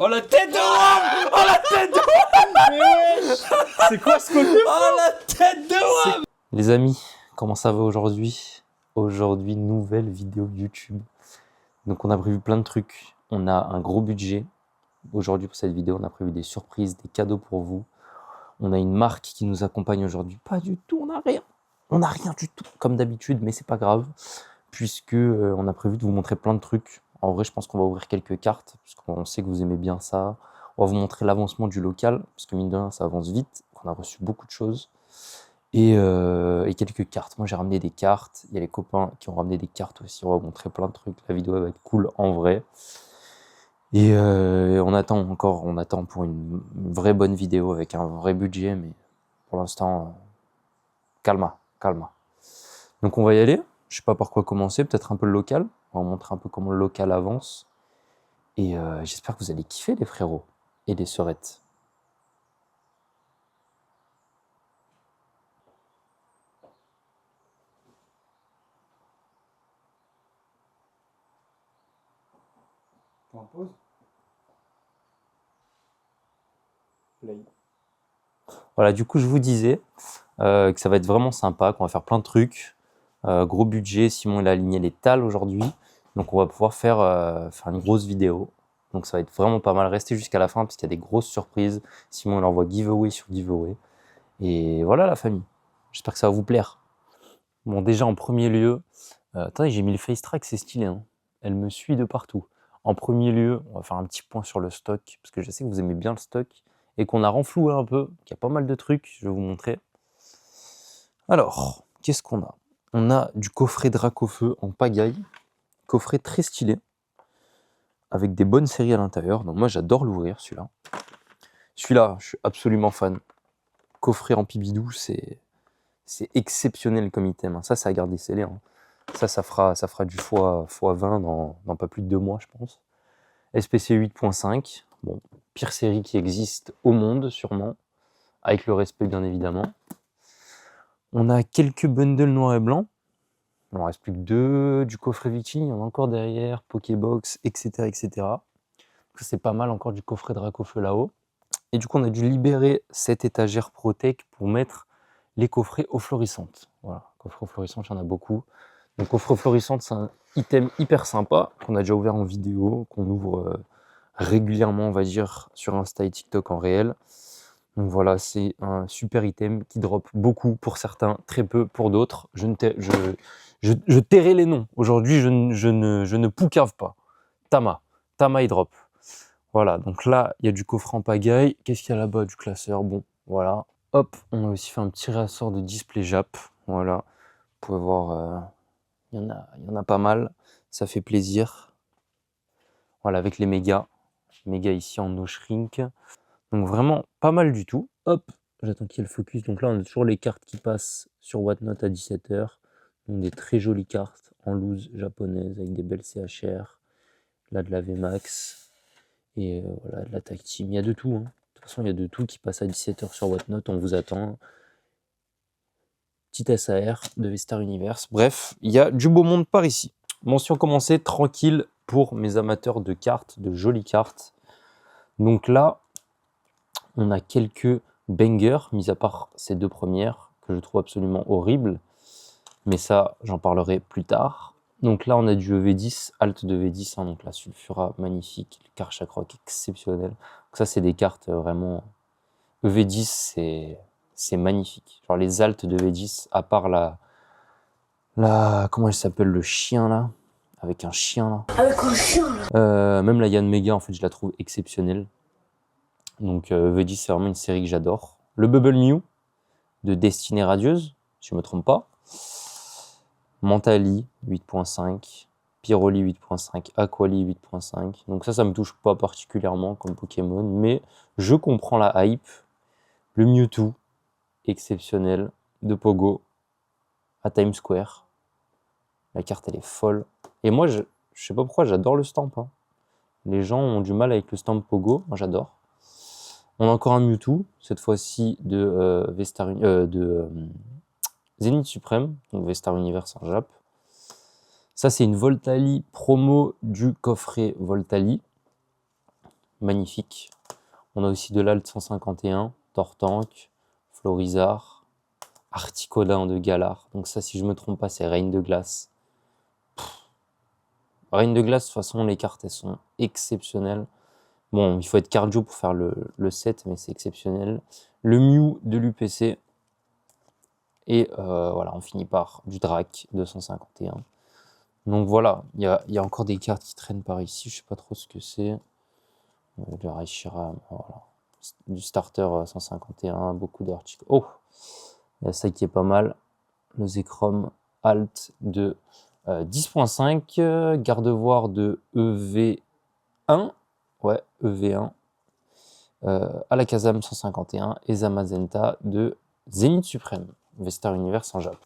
Oh la tête de WAM! Oh la tête de WAM! Mais wesh! C'est quoi ce côté? Oh la tête de WAM! Les amis, comment ça va aujourd'hui? Aujourd'hui, nouvelle vidéo YouTube. Donc on a prévu plein de trucs. On a un gros budget. Aujourd'hui pour cette vidéo, on a prévu des surprises, des cadeaux pour vous. On a une marque qui nous accompagne aujourd'hui. Pas du tout, on n'a rien. On n'a rien du tout, comme d'habitude, mais c'est pas grave. Puisque on a prévu de vous montrer plein de trucs. En vrai, je pense qu'on va ouvrir quelques cartes, puisqu'on sait que vous aimez bien ça. On va vous montrer l'avancement du local, parce que mine de rien, ça avance vite. On a reçu beaucoup de choses. Et quelques cartes. Moi, j'ai ramené des cartes. Il y a les copains qui ont ramené des cartes aussi. On va vous montrer plein de trucs. La vidéo elle va être cool en vrai. Et on attend pour une vraie bonne vidéo avec un vrai budget. Mais pour l'instant, calma. Donc, on va y aller. Je sais pas par quoi commencer. Peut-être un peu le local. On va vous montrer un peu comment le local avance. Et j'espère que vous allez kiffer, les frérots et les sœurettes. En pause. Play. Voilà, du coup, je vous disais que ça va être vraiment sympa, qu'on va faire plein de trucs. Gros budget, Simon il a aligné les tales aujourd'hui. Donc on va pouvoir faire une grosse vidéo. Donc ça va être vraiment pas mal. Restez jusqu'à la fin parce qu'il y a des grosses surprises. Simon il envoie giveaway sur giveaway. Et voilà la famille. J'espère que ça va vous plaire. Bon, déjà en premier lieu, attendez, j'ai mis le face track, c'est stylé, hein. Elle me suit de partout. En premier lieu, on va faire un petit point sur le stock, parce que je sais que vous aimez bien le stock, et qu'on a renfloué un peu, qu'il y a pas mal de trucs, je vais vous montrer. Alors, qu'est-ce qu'on a? On a du coffret Dracofeu en pagaille, coffret très stylé, avec des bonnes séries à l'intérieur, donc moi j'adore l'ouvrir celui-là. Celui-là, je suis absolument fan. Coffret en pibidou, c'est exceptionnel comme item, hein. Ça a gardé scellé, hein. Ça fera du x20 dans pas plus de 2 mois, je pense. SPC 8.5, bon, pire série qui existe au monde, sûrement, avec le respect, bien évidemment. On a quelques bundles noirs et blancs. Il en reste plus que 2 du coffret Vichy, il y en a encore derrière, Pokébox, etc. C'est pas mal, encore du coffret Dracofeu là-haut. Et du coup, on a dû libérer cette étagère Protec pour mettre les coffrets eau florissante. Voilà, coffret eau florissante, il y en a beaucoup. Donc, coffret eau florissante, c'est un item hyper sympa qu'on a déjà ouvert en vidéo, qu'on ouvre régulièrement, on va dire, sur Insta et TikTok en réel. Donc voilà, c'est un super item qui drop beaucoup pour certains, très peu pour d'autres. Je tairai les noms. Aujourd'hui, je ne poucave pas. Tama il drop. Voilà, donc là, il y a du coffret en pagaille. Qu'est-ce qu'il y a là-bas? Du classeur. Bon, voilà. Hop, on a aussi fait un petit réassort de display Jap. Voilà, vous pouvez voir, il y en a pas mal. Ça fait plaisir. Voilà, avec les mégas. Méga ici en no shrink. Donc vraiment pas mal du tout. Hop, j'attends qu'il y ait le focus. Donc là, on a toujours les cartes qui passent sur Whatnot à 17h. Donc des très jolies cartes en loose japonaise avec des belles CHR. Là, de la VMAX. Et voilà, de la Tag Team. Il y a de tout, hein. De toute façon, il y a de tout qui passe à 17h sur Whatnot. On vous attend. Petite SAR de V-Star Universe. Bref, il y a du beau monde par ici. Mention commencée, tranquille pour mes amateurs de cartes, de jolies cartes. Donc là, on a quelques bangers, mis à part ces 2 premières, que je trouve absolument horribles. Mais ça, j'en parlerai plus tard. Donc là, on a du EV10, Alt de V10, hein, donc la Sulfura, magnifique, le Karchakroc, exceptionnel. Donc ça, c'est des cartes vraiment... EV10, c'est magnifique. Genre les Alt de V10, à part comment elle s'appelle, le chien là? Avec un chien là. Avec un chien là. Même la Yann Mega, en fait, je la trouve exceptionnelle. Donc V10, c'est vraiment une série que j'adore. Le Bubble Mew de Destinée Radieuse, si je ne me trompe pas. Mentali 8.5, Pyroli 8.5, Aquali 8.5. Donc ça me touche pas particulièrement comme Pokémon, mais je comprends la hype. Le Mewtwo, exceptionnel, de Pogo à Times Square. La carte, elle est folle. Et moi, je sais pas pourquoi, j'adore le stamp, hein. Les gens ont du mal avec le stamp Pogo, moi j'adore. On a encore un Mewtwo, cette fois-ci de Zénith Suprême, donc V-Star Universe en Jap. Ça, c'est une Voltali promo du coffret Voltali. magnifique. On a aussi de l'Alt 151, Tortank, Florizard, Articodin de Galar. Donc ça, si je me trompe pas, c'est Reine de Glace. Reine de Glace, de toute façon, les cartes, elles sont exceptionnelles. Bon, il faut être cardio pour faire le set, mais c'est exceptionnel. Le Mew de l'UPC. Et voilà, on finit par du Drac 251. Donc voilà, il y a encore des cartes qui traînent par ici. Je sais pas trop ce que c'est. Le Raichiram, voilà. Du starter 151, beaucoup d'Artico. Oh, il y a ça qui est pas mal. Le Zekrom Alt de 10.5. Gardevoir de EV1. Ouais, EV1. Alakazam 151. Et Zamazenta de Zénith Suprême. Vestar Universe en Jap.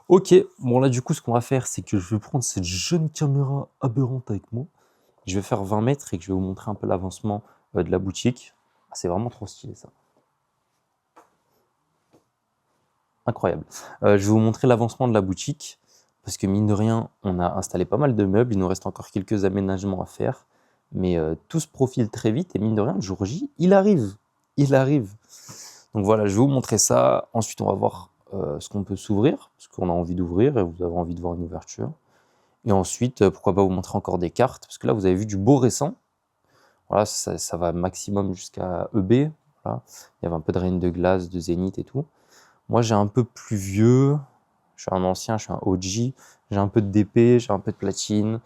Ok, bon là du coup ce qu'on va faire c'est que je vais prendre cette jeune caméra aberrante avec moi. Je vais faire 20 mètres et que je vais vous montrer un peu l'avancement de la boutique. Ah, c'est vraiment trop stylé ça. Incroyable. Je vais vous montrer l'avancement de la boutique parce que mine de rien on a installé pas mal de meubles. Il nous reste encore quelques aménagements à faire. Mais tout se profile très vite et mine de rien le jour J il arrive. Il arrive. Donc voilà, je vais vous montrer ça. Ensuite on va voir ce qu'on peut s'ouvrir, parce qu'on a envie d'ouvrir et vous avez envie de voir une ouverture. Et ensuite, pourquoi pas vous montrer encore des cartes, parce que là, vous avez vu du beau récent. Voilà, ça va maximum jusqu'à EB. Voilà. Il y avait un peu de Reine de Glace, de Zénith et tout. Moi, j'ai un peu plus vieux. Je suis un ancien, je suis un OG. J'ai un peu de DP, j'ai un peu de platine.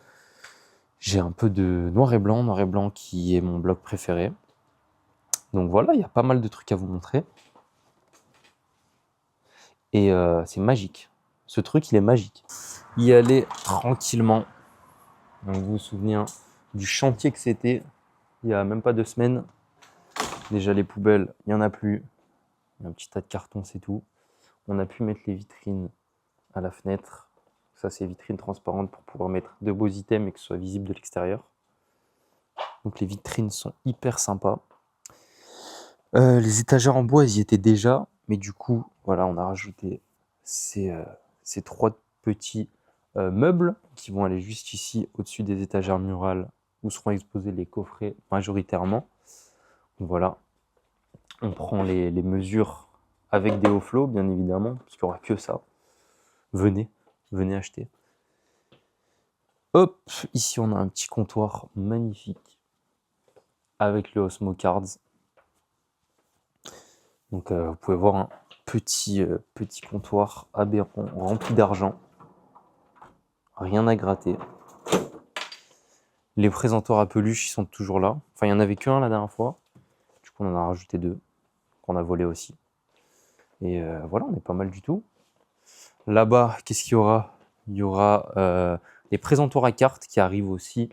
J'ai un peu de noir et blanc qui est mon bloc préféré. Donc voilà, il y a pas mal de trucs à vous montrer. Et c'est magique. Ce truc, il est magique. Y aller tranquillement. Donc, vous vous souvenez hein, du chantier que c'était il y a même pas 2 semaines. Déjà, les poubelles, il n'y en a plus. Il y a un petit tas de cartons, c'est tout. On a pu mettre les vitrines à la fenêtre. Ça, c'est vitrines transparentes pour pouvoir mettre de beaux items et que ce soit visible de l'extérieur. Donc, les vitrines sont hyper sympas. Les étagères en bois, elles y étaient déjà. Mais du coup, voilà, on a rajouté ces 3 petits meubles qui vont aller juste ici au-dessus des étagères murales où seront exposés les coffrets majoritairement. Donc voilà, on prend les mesures avec des hauts flots, bien évidemment, parce qu'il n'y aura que ça. Venez acheter. Hop, ici on a un petit comptoir magnifique avec le Osmo Cards. Donc vous pouvez voir un petit comptoir aberrant rempli d'argent. Rien à gratter. Les présentoirs à peluche, ils sont toujours là. Enfin, il n'y en avait qu'un la dernière fois. Du coup, on en a rajouté 2, qu'on a volé aussi. Et voilà, on est pas mal du tout. Là-bas, qu'est-ce qu'il y aura? Il y aura les présentoirs à cartes qui arrivent aussi.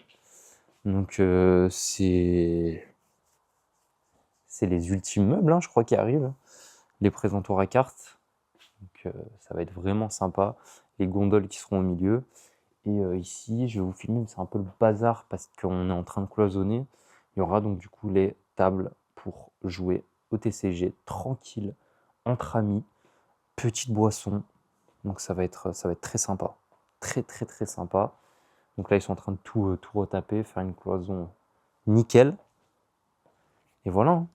Donc, c'est les ultimes meubles, hein, je crois, qui arrivent. Les présentoirs à cartes. Donc, ça va être vraiment sympa. Les gondoles qui seront au milieu. Et ici, je vais vous filmer, c'est un peu le bazar parce qu'on est en train de cloisonner. Il y aura donc du coup les tables pour jouer au TCG tranquille, entre amis, petite boisson. Donc ça va être très sympa. Très sympa. Donc là, ils sont en train de tout retaper, faire une cloison nickel. Et voilà. Hein.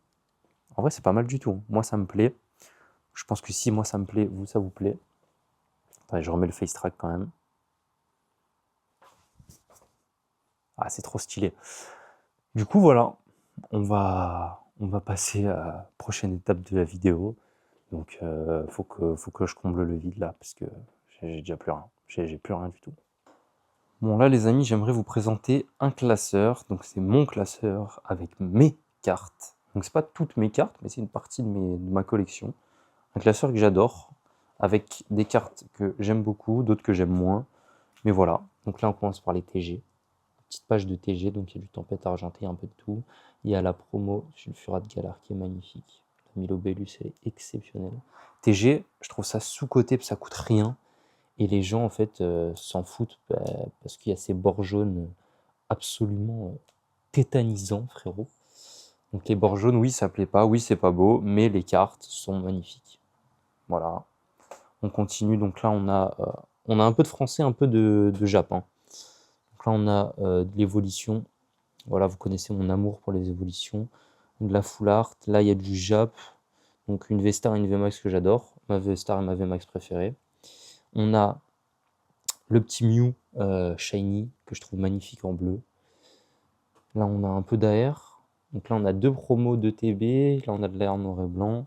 En vrai, c'est pas mal du tout. Moi, ça me plaît. Je pense que si moi, ça me plaît, vous, ça vous plaît. Attendez, je remets le face track quand même. Ah, c'est trop stylé. Du coup, voilà, on va passer à la prochaine étape de la vidéo. Donc, faut que je comble le vide là, parce que j'ai déjà plus rien. J'ai plus rien du tout. Bon, là, les amis, j'aimerais vous présenter un classeur. Donc, c'est mon classeur avec mes cartes. Donc, c'est pas toutes mes cartes, mais c'est une partie de ma collection. Un classeur que j'adore, avec des cartes que j'aime beaucoup, d'autres que j'aime moins. Mais voilà. Donc là, on commence par les TG. Petite page de TG, donc il y a du Tempête Argentée, un peu de tout. Il y a la promo Sulfurat de Galar qui est magnifique. La Milobellus, elle est exceptionnelle. TG, je trouve ça sous-coté, parce que ça coûte rien. Et les gens, en fait, s'en foutent parce qu'il y a ces bords jaunes absolument tétanisants, frérot. Donc les bords jaunes, oui, ça plaît pas, oui, c'est pas beau, mais les cartes sont magnifiques. Voilà. On continue, donc là, on a un peu de français, un peu de Japon. Donc là, on a de l'évolution Voilà, vous connaissez mon amour pour les évolutions. De la full art. Là, il y a du Jap. Donc une V-Star et une V-Max que j'adore. Ma V-Star et ma V-Max préférée. On a le petit Mew Shiny que je trouve magnifique en bleu. Là, on a un peu d'AR. Donc là, on a 2 promos de TB. Là, on a de l'AR noir et blanc.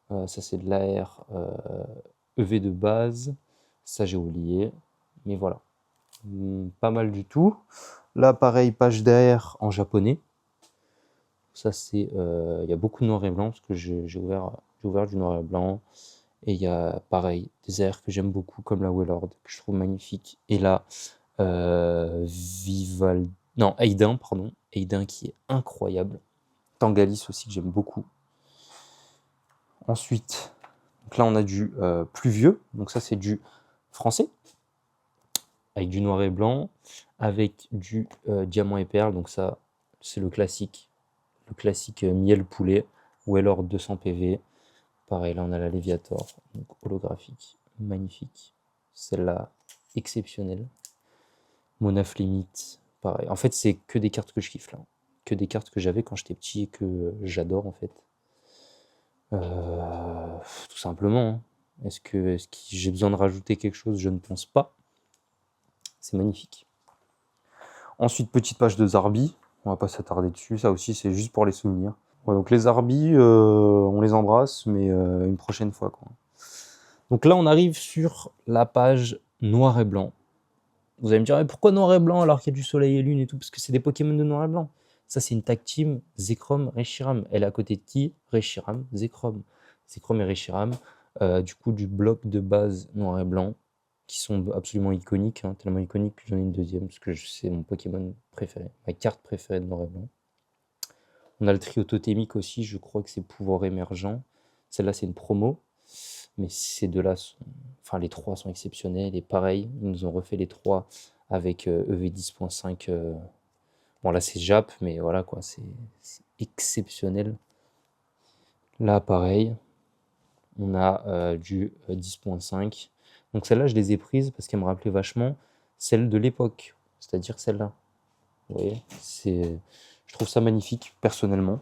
Ça, c'est de l'AR EV de base. Ça, j'ai oublié. Mais voilà. Pas mal du tout. Là, pareil, page d'AR en japonais. Ça, c'est... Il y a beaucoup de noir et blanc parce que j'ai ouvert du noir et blanc. Et il y a, pareil, des AR que j'aime beaucoup, comme la Wailord, que je trouve magnifique. Et là, Non, Aiden, pardon. Aiden qui est incroyable. Tangalis aussi, que j'aime beaucoup. Ensuite, donc là, on a du plus vieux. Donc ça, c'est du français. Avec du noir et blanc. Avec du diamant et perle. Donc ça, c'est le classique. Le classique miel poulet. Wailord 200 PV. Pareil, là, on a la Léviator. Donc holographique. Magnifique. Celle-là, exceptionnelle. Monaf Limite. Pareil. En fait, c'est que des cartes que je kiffe là. Que des cartes que j'avais quand j'étais petit et que j'adore en fait. Tout simplement. Hein. Est-ce que j'ai besoin de rajouter quelque chose? Je ne pense pas. C'est magnifique. Ensuite, petite page de Zarbi. On va pas s'attarder dessus. Ça aussi, c'est juste pour les souvenirs. Ouais, donc les Zarbi, on les embrasse, mais une prochaine fois, quoi. Donc là, on arrive sur la page noir et blanc. Vous allez me dire, mais pourquoi noir et blanc alors qu'il y a du soleil et lune et tout? Parce que c'est des Pokémon de noir et blanc. Ça, c'est une tag team Zekrom, Reshiram. Elle est à côté de qui? Reshiram, Zekrom. Zekrom et Reshiram, du coup, du bloc de base noir et blanc, qui sont absolument iconiques, hein, tellement iconiques que j'en ai une deuxième, parce que c'est mon Pokémon préféré, ma carte préférée de noir et blanc. On a le trio totémique aussi, je crois que c'est pouvoir émergent. Celle-là, c'est une promo, mais ces deux-là sont... Enfin, les trois sont exceptionnels, et pareil, ils nous ont refait les trois avec EV 10.5. Bon, là, c'est Jap, mais voilà, quoi, c'est exceptionnel. Là, pareil, on a du 10.5. Donc celle-là, je les ai prises parce qu'elle me rappelait vachement celle de l'époque, c'est-à-dire celle-là. Vous voyez, je trouve ça magnifique, personnellement.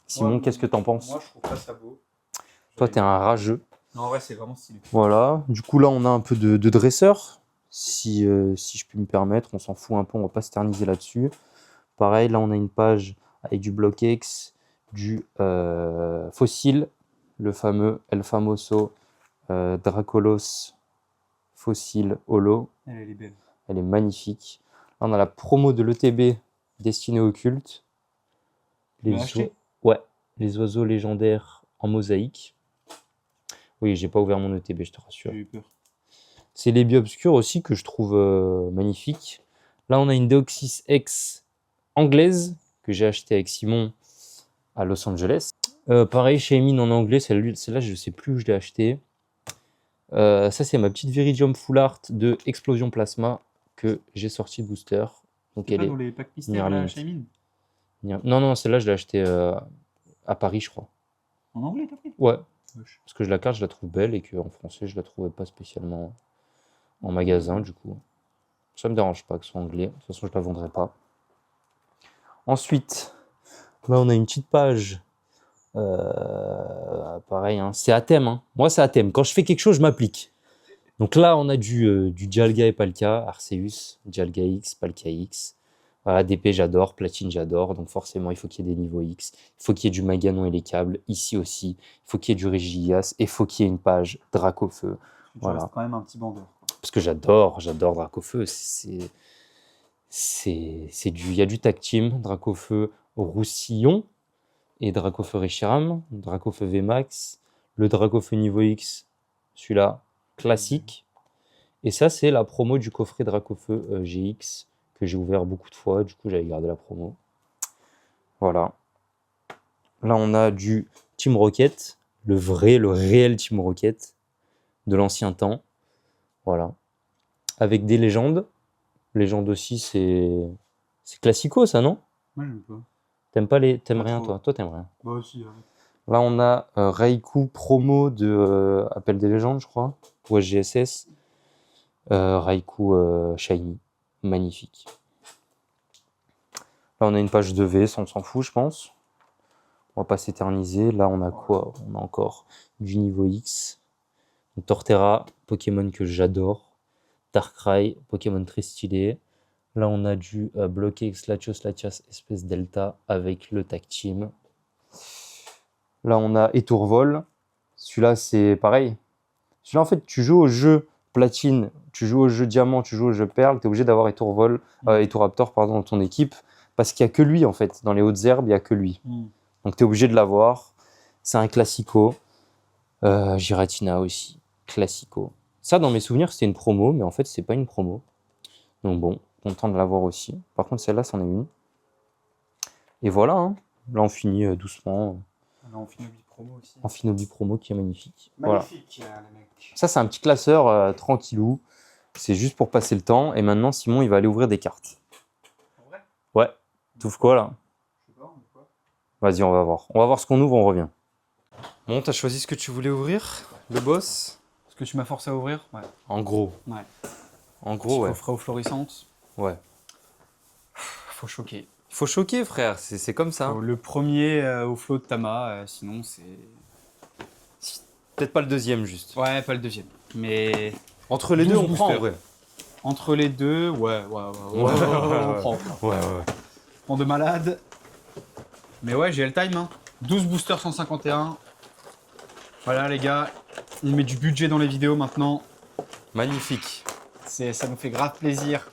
Simon, qu'est-ce que t'en penses? Moi, je trouve pas ça beau. Toi, t'es un rageux. Non, ouais, c'est vraiment stylé. Voilà, du coup, là, on a un peu de dresseur, si je puis me permettre. On s'en fout un peu, on va pas s'éterniser là-dessus. Pareil, là, on a une page avec du bloc X, du fossile, le fameux El Famoso Dracolos fossile holo. Elle est belle. Elle est magnifique. Là, on a la promo de l'ETB destinée au culte. Ouais, les oiseaux légendaires en mosaïque. Oui, j'ai pas ouvert mon ETB, je te rassure. J'ai eu peur. C'est les Biobscures aussi que je trouve magnifiques. Là, on a une Deoxys X anglaise que j'ai achetée avec Simon à Los Angeles. Pareil, chez Emin en anglais, celle-là, je sais plus où je l'ai achetée. Ça, c'est ma petite Viridium Full Art de Explosion Plasma que j'ai sorti de booster. Donc, elle est... dans les packs mystères là, chez Emin. Non, celle-là, je l'ai achetée à Paris, je crois. En anglais, t'as pris? Ouais. Wesh. Parce que la carte, je la trouve belle et qu'en français, je la trouvais pas spécialement en magasin, du coup. Ça me dérange pas que ce soit anglais. De toute façon, je la vendrai pas. Ensuite, là, on a une petite page. Pareil, hein. C'est à thème. Hein. Moi, c'est à thème. Quand je fais quelque chose, je m'applique. Donc là, on a du Dialga et Palkia, Arceus, Dialga X, Palkia X. Voilà, DP, j'adore, Platine, j'adore. Donc forcément, il faut qu'il y ait des niveaux X. Il faut qu'il y ait du Maganon et les câbles. Ici aussi, il faut qu'il y ait du Régigias. Et il faut qu'il y ait une page Dracofeu. Voilà. Tu restes quand même un petit bandeur. Parce que j'adore Dracofeu. Il y a du tag team, Dracofeu Roussillon et Dracofeu Reshiram, Dracofeu VMAX, le Dracofeu niveau X, celui-là, classique. Et ça, c'est la promo du coffret Dracofeu GX que j'ai ouvert beaucoup de fois. Du coup, j'avais gardé la promo. Voilà. Là, on a du Team Rocket, le réel Team Rocket de l'ancien temps. Voilà. Avec des légendes. Légendes aussi, c'est classico, ça, non? Moi, j'aime pas. T'aimes rien, toi? Toi, t'aimes rien. Bah aussi, ouais. Là, on a Raikou promo de Appel des légendes, je crois. Ou SGSS. Raikou Shiny. Magnifique. Là, on a une page de V, ça, on s'en fout, je pense. On va pas s'éterniser. Là, on a quoi? On a encore du niveau X. Donc, Torterra, Pokémon que j'adore. Darkrai, Pokémon très stylé. Là, on a du bloqué X Latios Latias espèce Delta avec le Tag Team. Là, on a Etourvol. Celui-là, c'est pareil. Celui-là, en fait, tu joues au jeu Platine, tu joues au jeu Diamant, tu joues au jeu Perle, tu es obligé d'avoir Etouraptor pardon, dans ton équipe parce qu'il n'y a que lui, en fait. Dans les hautes herbes, il n'y a que lui. Donc, tu es obligé de l'avoir. C'est un classico. Giratina aussi. Classico. Ça, dans mes souvenirs, c'était une promo, mais en fait, c'est pas une promo. Donc bon, content de l'avoir aussi. Par contre, celle-là, c'en est une. Et voilà, hein. Là, on finit doucement. Là, on finit le promo aussi. En Finobi promo qui est magnifique. Magnifique, les mecs. Ça, c'est un petit classeur tranquillou. C'est juste pour passer le temps. Et maintenant, Simon, il va aller ouvrir des cartes. En vrai? Ouais. T'ouvres quoi, là? Je sais pas, on ouvre quoi? Vas-y, on va voir. On va voir ce qu'on ouvre, on revient. Bon, t'as choisi ce que tu voulais ouvrir, le boss? Est-ce que tu m'as forcé à ouvrir? Ouais. En gros. Ouais. En gros, ouais. Coffret aux florissantes. Ouais. Faut choquer. Il faut choquer, frère. C'est comme ça. Le premier au flot de Tama, sinon c'est... Peut-être pas le deuxième, juste. Ouais, pas le deuxième. Mais Entre les deux, 12 on prend, en boosters. vrai. entre les deux, ouais, on prend. Ouais. On de malade. Mais ouais, j'ai le time. Hein. 12 boosters 151. Voilà les gars, on met du budget dans les vidéos maintenant. Magnifique. Ça nous fait grave plaisir.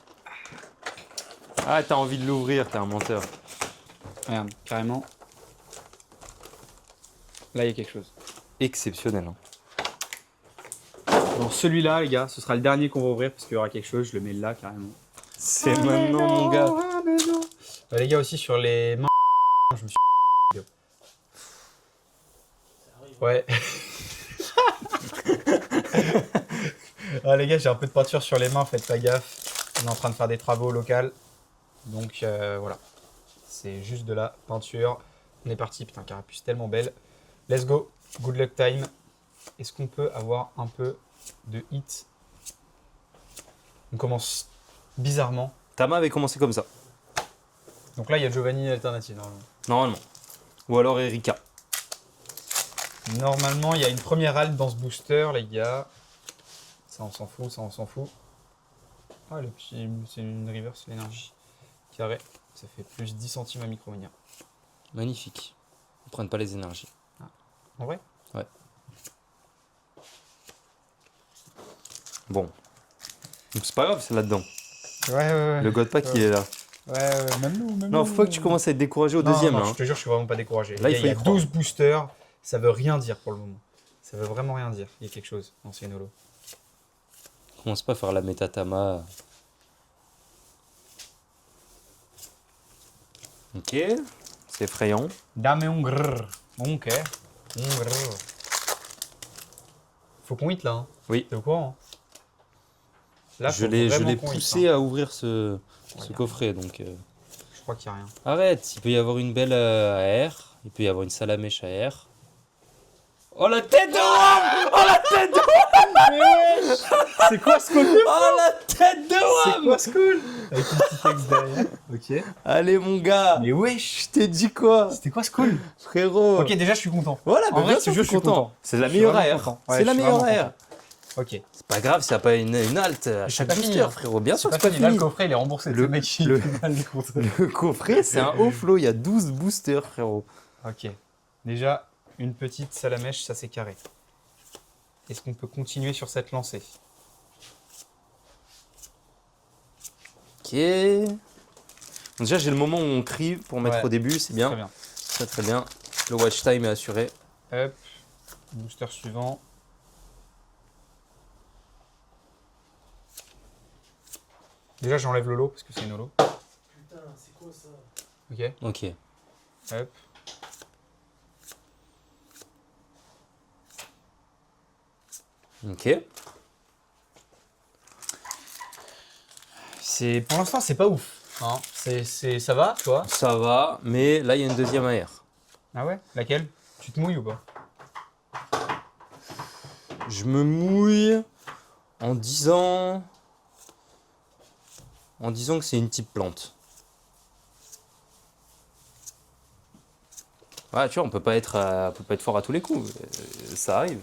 Ah, t'as envie de l'ouvrir, t'es un menteur. Regarde, carrément. Là, il y a quelque chose. Exceptionnel. Hein. Bon, celui-là, les gars, ce sera le dernier qu'on va ouvrir parce qu'il y aura quelque chose. Je le mets là, carrément. C'est maintenant, mon gars. Les gars, aussi sur les mains, je me suis... Ouais. Ah, les gars, j'ai un peu de peinture sur les mains, faites pas gaffe. On est en train de faire des travaux locaux. Donc voilà. C'est juste de la peinture. On est parti. Putain, carapuce tellement belle. Let's go. Good luck time. Est-ce qu'on peut avoir un peu de hit? On commence bizarrement. Tama avait commencé comme ça. Donc là, il y a Giovanni alternative normalement. Normalement. Ou alors Erika. Normalement, il y a une première halte dans ce booster, les gars. Ça, on s'en fout, ça, on s'en fout. Ah, le petit, c'est une reverse l'énergie. Carré, ça fait plus 10 centimes à Micromania. Magnifique. Ils prennent pas les énergies. En vrai? Ouais. Bon. Donc c'est pas grave, c'est là-dedans. Ouais. Le God Pack, il est là. Ouais, même nous. Non, faut pas que tu commences à être découragé au deuxième. Non, là, je hein. te jure, je suis vraiment pas découragé. Là, Il il y a faut y croire. 12 boosters, ça veut rien dire pour le moment. Ça veut vraiment rien dire. Il y a quelque chose dans ces holo. Commence pas à faire la méta Tama. Ok. C'est effrayant. Dame un grrr. Ok. Un grrr. Faut qu'on hit là. Hein. Oui. T'es au courant? Hein. Là, Je faut l'ai vraiment qu'on hit, poussé hein. à ouvrir ce Regarde. coffret. Donc, Je crois qu'il n'y a rien. arrête, il peut y avoir une belle AR. Il peut y avoir une salamèche AR. Oh la tête de Wam! Oh la tête de C'est quoi ce cool? Oh la tête de C'est Wam! quoi ce cool? Avec un petit texte derrière. Ok. Allez mon gars! Mais wesh! Je t'ai dit quoi? C'était quoi ce cool? Frérot! Ok, déjà je suis content. Voilà, En bah, vrai, bien sûr, je je suis content. C'est la Je suis meilleure vraiment AR. content. Ouais, C'est la je suis meilleure vraiment AR. Ok. C'est pas grave s'il n'y a pas une halte à chaque pas booster, fini, hein. frérot. Bien sûr, C'est c'est pas pas fini. Là, le fini. coffret il est remboursé. Le- Le mec il le- fait mal les comptes. Le coffret, c'est un haut flow. Il y a 12 boosters, frérot. Ok. Déjà, une petite salamèche, ça c'est carré. Est-ce qu'on peut continuer sur cette lancée? Ok. Déjà, j'ai le moment où on crie pour mettre Ouais. au début, c'est Très bien. bien. Très très bien. Le watch time est assuré. Hop. Booster suivant. Déjà, j'enlève le lot parce que c'est une holo. Putain, c'est quoi ça? Ok. Ok. Hop. Ok. Pour l'instant, c'est pas ouf. Hein. Ça va, tu vois? Ça va, mais là, il y a une deuxième AR. Ah ouais? Laquelle? Tu te mouilles ou pas? Je me mouille en disant que c'est une type plante. Ouais, tu vois, on peut pas être fort à tous les coups. Ça arrive.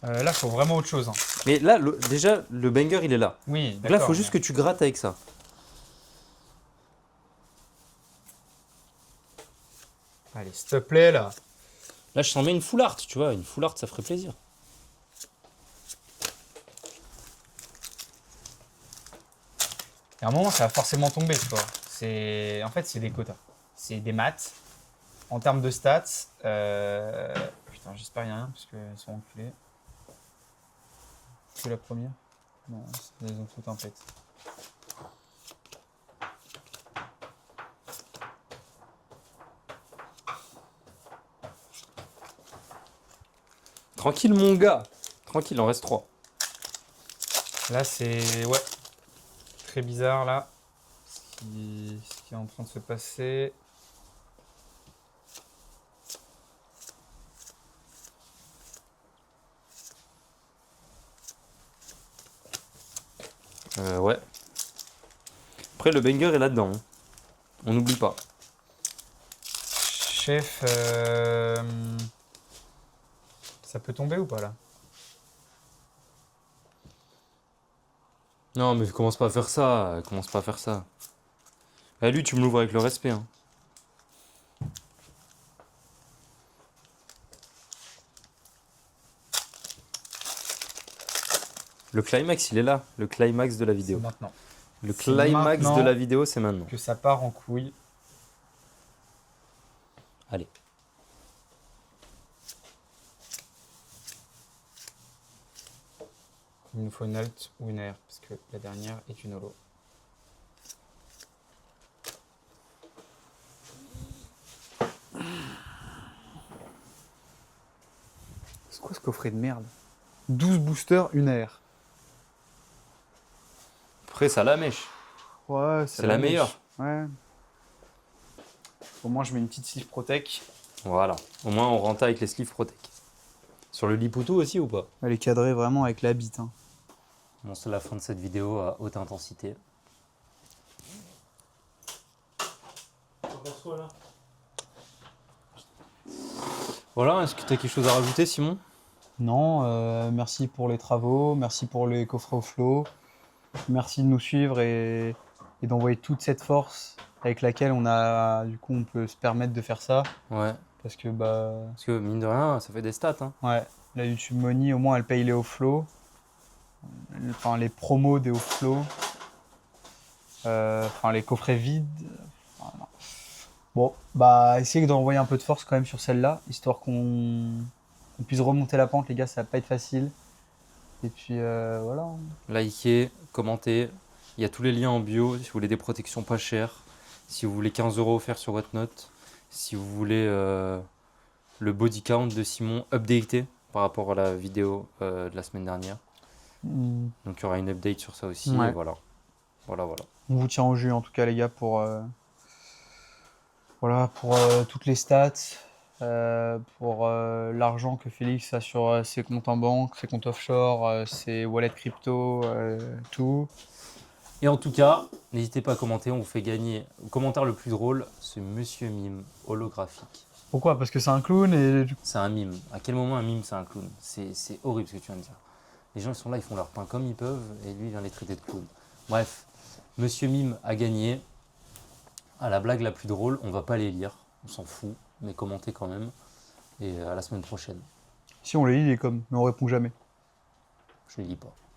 Là, faut vraiment autre chose, hein. Mais là, déjà, le banger, il est là. Oui, Donc là, il faut juste que tu grattes avec ça. Allez, s'il te plaît, là. Là, je t'en mets une full art, tu vois. Une full art, ça ferait plaisir. Et à un moment, ça va forcément tomber, tu vois. En fait, c'est des quotas. C'est des maths. En termes de stats, putain, j'espère qu'il n'y a rien, parce qu'elles sont enculées. C'est la première? Non, elles ont toutes en fait. Tranquille, mon gars. Tranquille, il en reste 3. Là, c'est... Ouais. Très bizarre, là. Ce qui est en train de se passer. Ouais. Après, le banger est là-dedans. Hein. On n'oublie pas. Chef, ça peut tomber ou pas, là? Non, mais commence pas à faire ça. Commence pas à faire ça. Eh, lui, tu me l'ouvres avec le respect. Hein. Le climax, il est là. Le climax de la C'est vidéo. maintenant. Le C'est climax maintenant. de la vidéo, c'est maintenant. Que ça part en couille. Allez. Il nous faut une alt ou une R, parce que la dernière est une holo. C'est quoi ce coffret de merde? 12 boosters, une R. Après, ça la mèche. Ouais, C'est la meilleure. Ouais. Au moins, je mets une petite sleeve protec. Voilà. Au moins, on rentre avec les sleeves Protec. Sur le Liputo aussi ou pas? Elle est cadrée vraiment avec la bite. Hein. Bon, c'est la fin de cette vidéo à haute intensité. T'en penses quoi là? Voilà, est-ce que tu as quelque chose à rajouter, Simon? Non, merci pour les travaux, merci pour les coffrets au flow. Merci de nous suivre et d'envoyer toute cette force avec laquelle on peut se permettre de faire ça. Ouais. Parce que Parce que mine de rien, ça fait des stats. Hein. ouais, la YouTube Money, au moins elle paye les off-flow. Enfin les promos des off-flow. Enfin les coffrets vides. Enfin, non. Bon, essayez d'envoyer un peu de force quand même sur celle-là, histoire qu'on puisse remonter la pente, les gars, ça va pas être facile. Et puis voilà. Likez, commentez. Il y a tous les liens en bio si vous voulez des protections pas chères. Si vous voulez 15 € offerts sur Whatnot. Si vous voulez le body count de Simon updaté par rapport à la vidéo de la semaine dernière. Mm. Donc il y aura une update sur ça aussi. Ouais. Et voilà. Voilà. On vous tient au jus en tout cas les gars pour toutes les stats, pour l'argent que Félix a sur ses comptes en banque, ses comptes offshore, ses wallets crypto, tout. Et en tout cas, n'hésitez pas à commenter. On vous fait gagner. Le commentaire le plus drôle, c'est Monsieur Mime holographique. Pourquoi? Parce que c'est un clown et C'est un mime. À quel moment un mime c'est un clown? C'est horrible ce que tu viens de dire. Les gens ils sont là, ils font leur pain comme ils peuvent et lui il vient les traiter de clown. Bref, Monsieur Mime a gagné. À la blague la plus drôle, on va pas les lire, on s'en fout, mais commentez quand même. Et à la semaine prochaine. si on les lit, il est comme, mais on répond jamais. Je les lis pas.